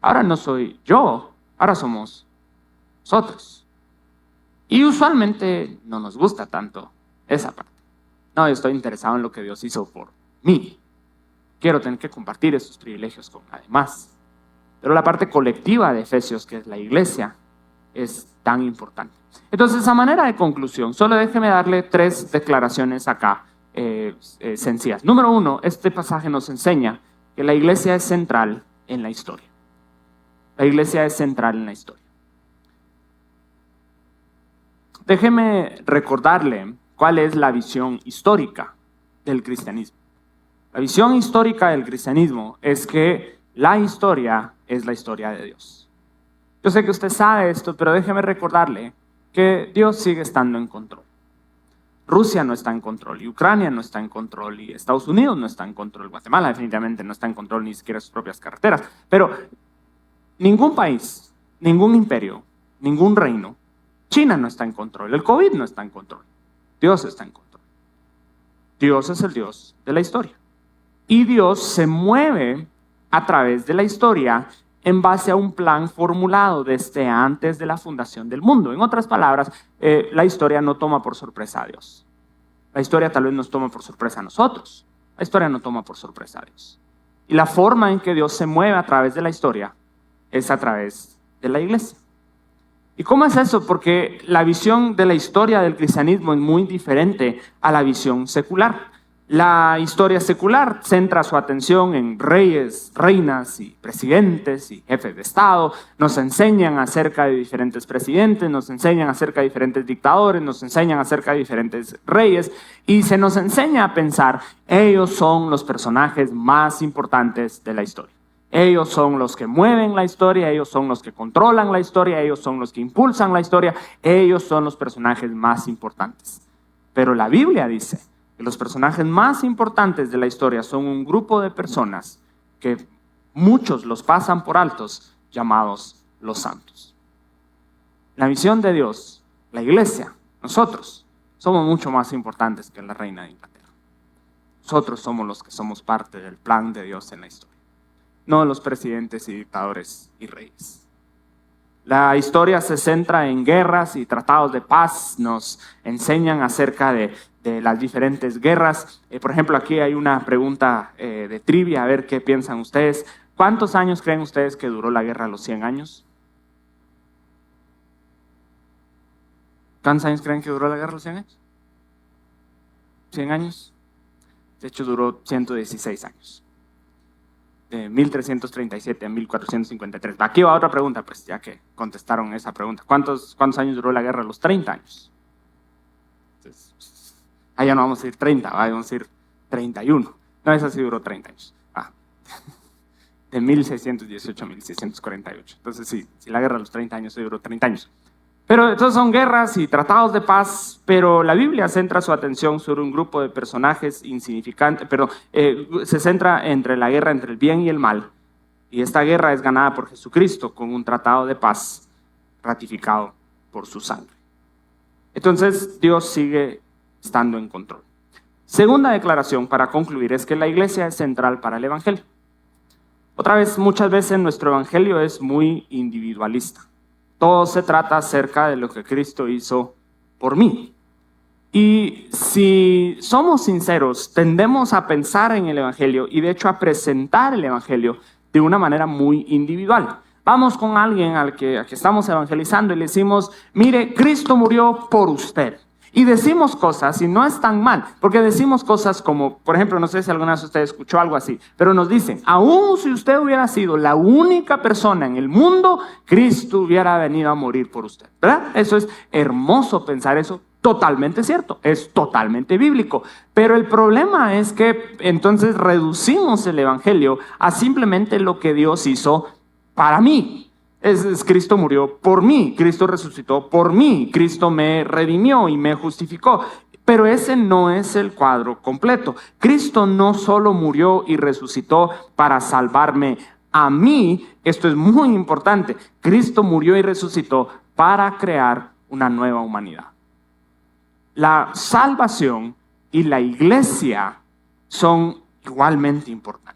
Ahora no soy yo, ahora somos nosotros. Y usualmente no nos gusta tanto esa parte. No, yo estoy interesado en lo que Dios hizo por mí. Quiero tener que compartir esos privilegios con nadie más. Pero la parte colectiva de Efesios, que es la iglesia, es tan importante. Entonces, a manera de conclusión, solo déjeme darle 3 declaraciones acá sencillas. Número 1, este pasaje nos enseña que la iglesia es central en la historia. La iglesia es central en la historia. Déjeme recordarle cuál es la visión histórica del cristianismo. La visión histórica del cristianismo es que la historia es la historia de Dios. Yo sé que usted sabe esto, pero déjeme recordarle que Dios sigue estando en control. Rusia no está en control, y Ucrania no está en control, y Estados Unidos no está en control, Guatemala definitivamente no está en control ni siquiera de sus propias carreteras, pero ningún país, ningún imperio, ningún reino, China no está en control, el COVID no está en control, Dios está en control. Dios es el Dios de la historia. Y Dios se mueve a través de la historia en base a un plan formulado desde antes de la fundación del mundo. En otras palabras, la historia no toma por sorpresa a Dios. La historia tal vez nos toma por sorpresa a nosotros. La historia no toma por sorpresa a Dios. Y la forma en que Dios se mueve a través de la historia es a través de la iglesia. ¿Y cómo es eso? Porque la visión de la historia del cristianismo es muy diferente a la visión secular. La historia secular centra su atención en reyes, reinas y presidentes y jefes de Estado. Nos enseñan acerca de diferentes presidentes, nos enseñan acerca de diferentes dictadores, nos enseñan acerca de diferentes reyes y se nos enseña a pensar, ellos son los personajes más importantes de la historia. Ellos son los que mueven la historia, ellos son los que controlan la historia, ellos son los que impulsan la historia, ellos son los personajes más importantes. Pero la Biblia dice que los personajes más importantes de la historia son un grupo de personas que muchos los pasan por altos, llamados los santos. La visión de Dios, la iglesia, nosotros, somos mucho más importantes que la reina de Inglaterra. Nosotros somos los que somos parte del plan de Dios en la historia, no los presidentes y dictadores y reyes. La historia se centra en guerras y tratados de paz, nos enseñan acerca de las diferentes guerras. Por ejemplo, aquí hay una pregunta de trivia, a ver qué piensan ustedes. ¿Cuántos años creen ustedes que duró la guerra de los 100 años? ¿Cuántos años creen que duró la guerra de los 100 años? 100 años. De hecho, duró 116 años. de 1337 a 1453. Aquí va otra pregunta, pues ya que contestaron esa pregunta. ¿Cuántos años duró la guerra? Los 30 años. Entonces, allá no vamos a decir 30, vamos a decir 31. No, esa sí duró 30 años. De 1618 a 1648. Entonces sí, la guerra de los 30 años duró 30 años. Pero entonces son guerras y tratados de paz, pero la Biblia centra su atención sobre un grupo de personajes insignificantes, se centra entre la guerra entre el bien y el mal, y esta guerra es ganada por Jesucristo con un tratado de paz ratificado por su sangre. Entonces Dios sigue estando en control. Segunda declaración para concluir es que la iglesia es central para el evangelio. Otra vez, muchas veces nuestro evangelio es muy individualista. Todo se trata acerca de lo que Cristo hizo por mí. Y si somos sinceros, tendemos a pensar en el evangelio y de hecho a presentar el evangelio de una manera muy individual. Vamos con alguien al que estamos evangelizando y le decimos, mire, Cristo murió por usted. Y decimos cosas, y no es tan mal, porque decimos cosas como, por ejemplo, no sé si alguna vez usted escuchó algo así, pero nos dicen, aún si usted hubiera sido la única persona en el mundo, Cristo hubiera venido a morir por usted, ¿verdad? Eso es hermoso pensar eso, totalmente cierto, es totalmente bíblico, pero el problema es que entonces reducimos el evangelio a simplemente lo que Dios hizo para mí. Cristo murió por mí, Cristo resucitó por mí, Cristo me redimió y me justificó. Pero ese no es el cuadro completo. Cristo no solo murió y resucitó para salvarme a mí, esto es muy importante, Cristo murió y resucitó para crear una nueva humanidad. La salvación y la iglesia son igualmente importantes.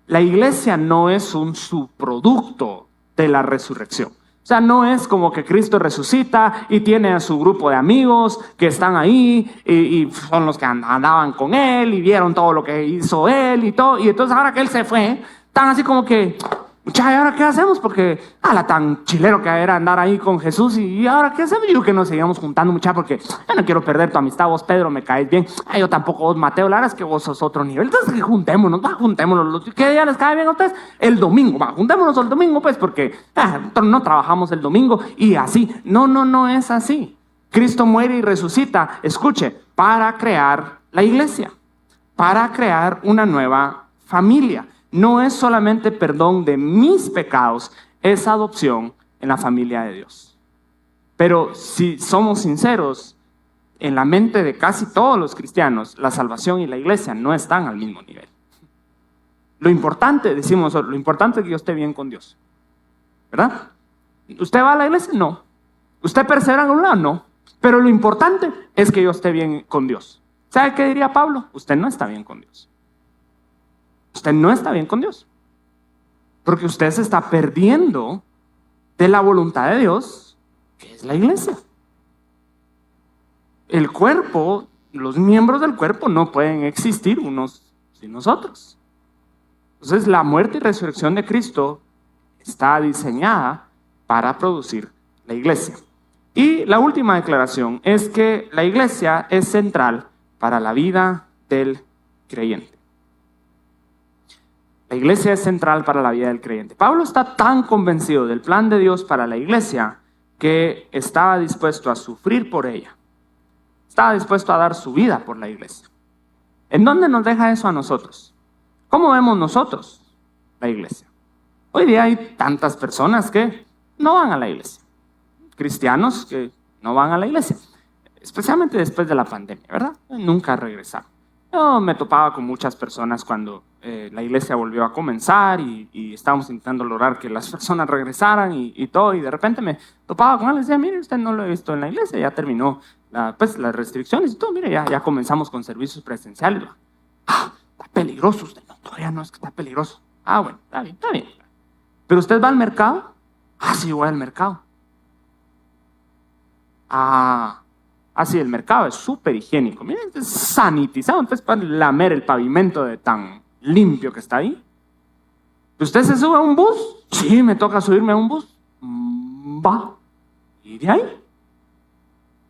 La iglesia no es un subproducto de la resurrección. O sea, no es como que Cristo resucita y tiene a su grupo de amigos que están ahí y son los que andaban con él y vieron todo lo que hizo él y todo. Y entonces ahora que él se fue, están así como que, muchachos, ¿y ahora qué hacemos? Porque la tan chilero que era andar ahí con Jesús y ahora qué hacemos. Yo que nos seguimos juntando, muchachos, porque yo no quiero perder tu amistad. Vos, Pedro, me caes bien. Yo tampoco, vos, Mateo, la verdad es que vos sos otro nivel. Entonces juntémonos. ¿Qué día les cae bien a ustedes? El domingo, juntémonos el domingo, pues, porque no trabajamos el domingo y así. No es así. Cristo muere y resucita, escuche, para crear la iglesia, para crear una nueva familia. No es solamente perdón de mis pecados, es adopción en la familia de Dios. Pero si somos sinceros, en la mente de casi todos los cristianos, la salvación y la iglesia no están al mismo nivel. Lo importante, decimos, lo importante es que yo esté bien con Dios, ¿verdad? ¿Usted va a la iglesia? No. ¿Usted persevera en un lado? No. Pero lo importante es que yo esté bien con Dios. ¿Sabe qué diría Pablo? Usted no está bien con Dios. Usted no está bien con Dios, porque usted se está perdiendo de la voluntad de Dios, que es la iglesia. El cuerpo, los miembros del cuerpo no pueden existir unos sin nosotros. Entonces la muerte y resurrección de Cristo está diseñada para producir la iglesia. Y la última declaración es que la iglesia es central para la vida del creyente. La iglesia es central para la vida del creyente. Pablo está tan convencido del plan de Dios para la iglesia que estaba dispuesto a sufrir por ella. Estaba dispuesto a dar su vida por la iglesia. ¿En dónde nos deja eso a nosotros? ¿Cómo vemos nosotros la iglesia? Hoy día hay tantas personas que no van a la iglesia. Cristianos que no van a la iglesia. Especialmente después de la pandemia, ¿verdad? Nunca regresaron. Yo me topaba con muchas personas cuando la iglesia volvió a comenzar y estábamos intentando lograr que las personas regresaran y todo, y de repente me topaba con él y decía, mire, usted no lo he visto en la iglesia, ya terminó las restricciones y todo, mire, ya comenzamos con servicios presenciales. Está peligroso usted. No, todavía no es que está peligroso. Bueno, está bien. ¿Pero usted va al mercado? Sí, voy al mercado. Sí, el mercado es súper higiénico. Miren, es sanitizado. Entonces, para lamer el pavimento de tan limpio que está ahí. ¿Usted se sube a un bus? Sí, me toca subirme a un bus. Va. ¿Y de ahí?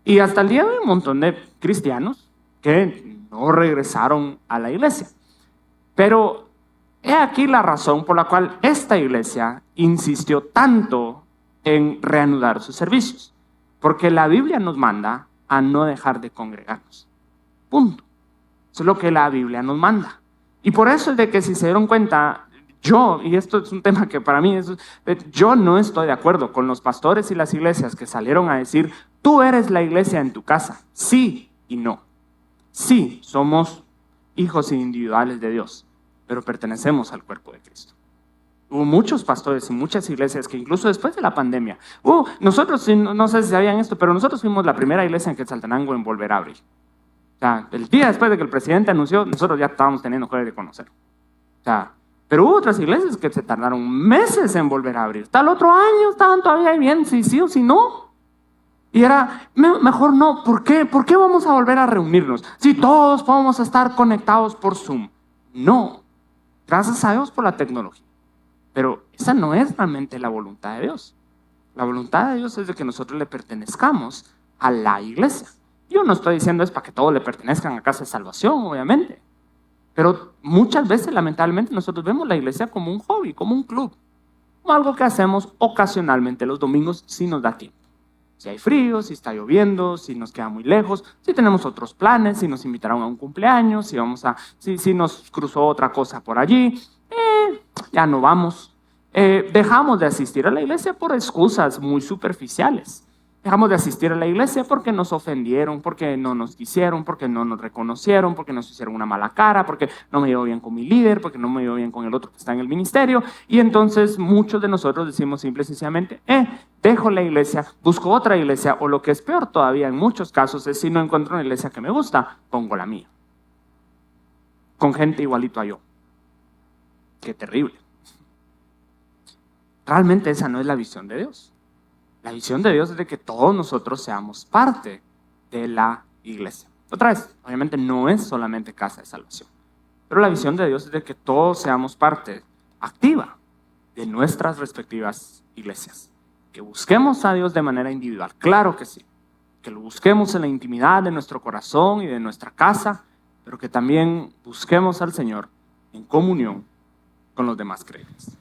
Y hasta el día de hoy, un montón de cristianos que no regresaron a la iglesia. Pero He aquí la razón por la cual esta iglesia insistió tanto en reanudar sus servicios. Porque la Biblia nos manda a no dejar de congregarnos. Punto. Eso es lo que la Biblia nos manda. Y por eso es de que si se dieron cuenta, y esto es un tema que para mí, yo no estoy de acuerdo con los pastores y las iglesias que salieron a decir, tú eres la iglesia en tu casa. Sí y no. Sí, somos hijos individuales de Dios, pero pertenecemos al cuerpo de Cristo. Hubo muchos pastores y muchas iglesias que incluso después de la pandemia, nosotros, no sé si sabían esto, pero nosotros fuimos la primera iglesia en Quetzaltenango en volver a abrir. O sea, el día después de que el presidente anunció, nosotros ya estábamos teniendo jueves de conocer. O sea, pero hubo otras iglesias que se tardaron meses en volver a abrir. Tal otro año estaban todavía ahí bien, si sí o si no. Y era, mejor no, ¿por qué? ¿Por qué vamos a volver a reunirnos? Si todos podemos estar conectados por Zoom. No, gracias a Dios por la tecnología. Pero esa no es realmente la voluntad de Dios. La voluntad de Dios es de que nosotros le pertenezcamos a la iglesia. Yo no estoy diciendo es para que todos le pertenezcan a Casa de Salvación, obviamente. Pero muchas veces, lamentablemente, nosotros vemos la iglesia como un hobby, como un club. Como algo que hacemos ocasionalmente los domingos si nos da tiempo. Si hay frío, si está lloviendo, si nos queda muy lejos, si tenemos otros planes, si nos invitaron a un cumpleaños, si nos cruzó otra cosa por allí, ya no vamos. Dejamos de asistir a la iglesia por excusas muy superficiales. Dejamos de asistir a la iglesia porque nos ofendieron, porque no nos quisieron, porque no nos reconocieron, porque nos hicieron una mala cara, porque no me llevo bien con mi líder, porque no me llevo bien con el otro que está en el ministerio. Y entonces muchos de nosotros decimos simple y sencillamente, dejo la iglesia, busco otra iglesia, o lo que es peor todavía en muchos casos es si no encuentro una iglesia que me gusta, pongo la mía. Con gente igualito a yo. Qué terrible. Realmente esa no es la visión de Dios. La visión de Dios es de que todos nosotros seamos parte de la iglesia. Otra vez, obviamente no es solamente Casa de Salvación, pero la visión de Dios es de que todos seamos parte activa de nuestras respectivas iglesias. Que busquemos a Dios de manera individual, claro que sí. Que lo busquemos en la intimidad de nuestro corazón y de nuestra casa, pero que también busquemos al Señor en comunión con los demás creyentes.